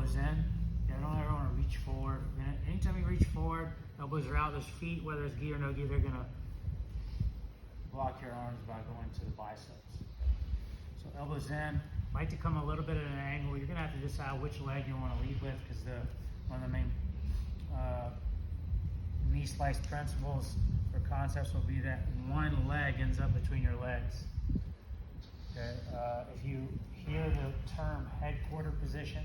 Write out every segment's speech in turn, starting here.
elbows in. I don't ever want to reach forward. Anytime you reach forward, elbows are out, those feet, whether it's gi or no gi, they're gonna block your arms by going to the biceps. So elbows in, like to come a little bit at an angle. You're gonna have to decide which leg you want to lead with, because one of the main knee slice principles or concepts will be that one leg ends up between your legs. Okay. If you hear the term headquarter position,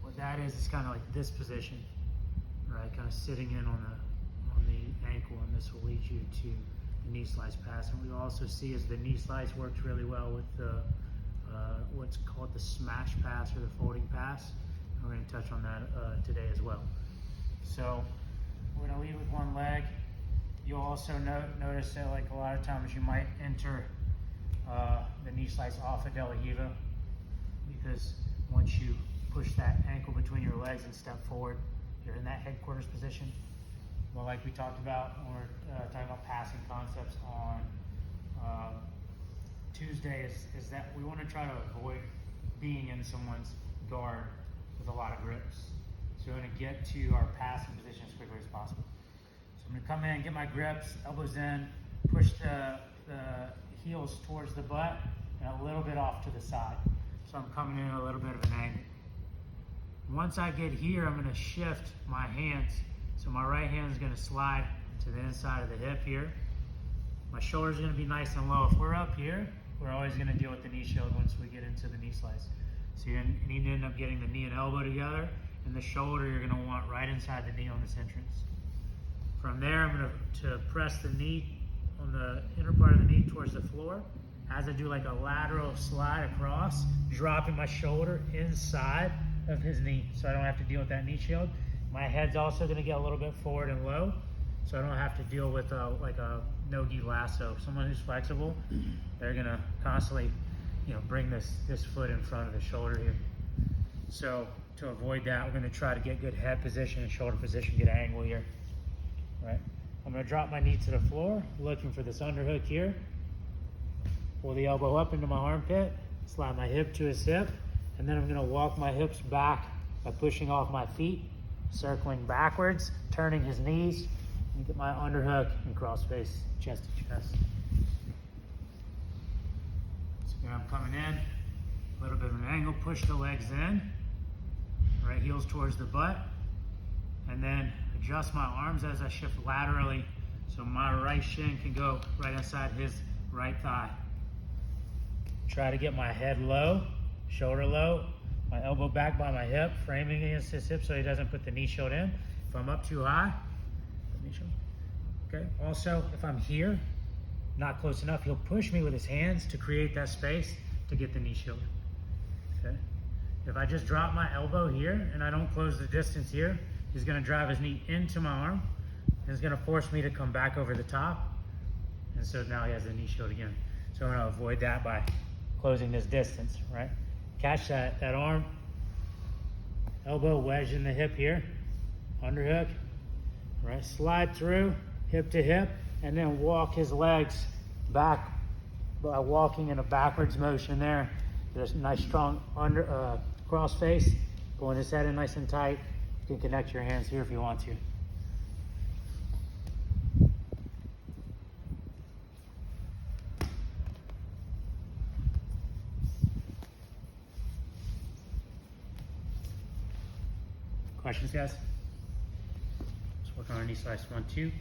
what that is kind of like this position, right? Kind of sitting in on the ankle, and this will lead you to the knee slice pass. And we also see as the knee slice works really well with the what's called the smash pass or the folding pass. And we're going to touch on that today as well. So we're going to lead with one leg. You'll also notice that, like, a lot of times you might enter the knee slice off of De La Riva, because once you push that ankle between your legs and step forward, you're in that headquarters position. Well, like we talked about when we're talking about passing concepts on Tuesday, is that we want to try to avoid being in someone's guard with a lot of grips. So we're going to get to our passing position as quickly as possible. So I'm going to come in, get my grips, elbows in, push the heels towards the butt, and a little bit off to the side. So I'm coming in a little bit of an angle. Once I get here, I'm going to shift my hands. So my right hand is going to slide to the inside of the hip here. My shoulder is going to be nice and low. If we're up here, we're always going to deal with the knee shield once we get into the knee slice. So you need to end up getting the knee and elbow together, and the shoulder you're going to want right inside the knee on this entrance. From there, I'm going to press the knee on the inner part of the knee towards the floor. As I do like a lateral slide across, dropping my shoulder inside of his knee, so I don't have to deal with that knee shield. My head's also going to get a little bit forward and low, so I don't have to deal with like a no-gi lasso. Someone who's flexible, they're going to constantly, bring this foot in front of the shoulder here. So to avoid that, we're going to try to get good head position and shoulder position, get angle here. All right. I'm going to drop my knee to the floor, looking for this underhook here. Pull the elbow up into my armpit, slide my hip to his hip, and then I'm going to walk my hips back by pushing off my feet, circling backwards, turning his knees, and get my underhook and cross face, chest to chest. So here I'm coming in, a little bit of an angle, push the legs in, right heels towards the butt, and then adjust my arms as I shift laterally so my right shin can go right inside his right thigh. Try to get my head low, shoulder low, my elbow back by my hip, framing against his hip so he doesn't put the knee shield in. If I'm up too high, knee shield. Okay. Also, if I'm here, not close enough, he'll push me with his hands to create that space to get the knee shield. Okay. If I just drop my elbow here and I don't close the distance here, he's going to drive his knee into my arm, and it's going to force me to come back over the top. And so now he has the knee shield again. So I'm going to avoid that by closing this distance, right? Catch that arm, elbow wedge in the hip here, underhook, right? Slide through, hip to hip, and then walk his legs back by walking in a backwards motion there. Get a nice strong cross face, pulling his head in nice and tight. You can connect your hands here if you want to. Questions, guys? Let's work on our knee slice 1, 2.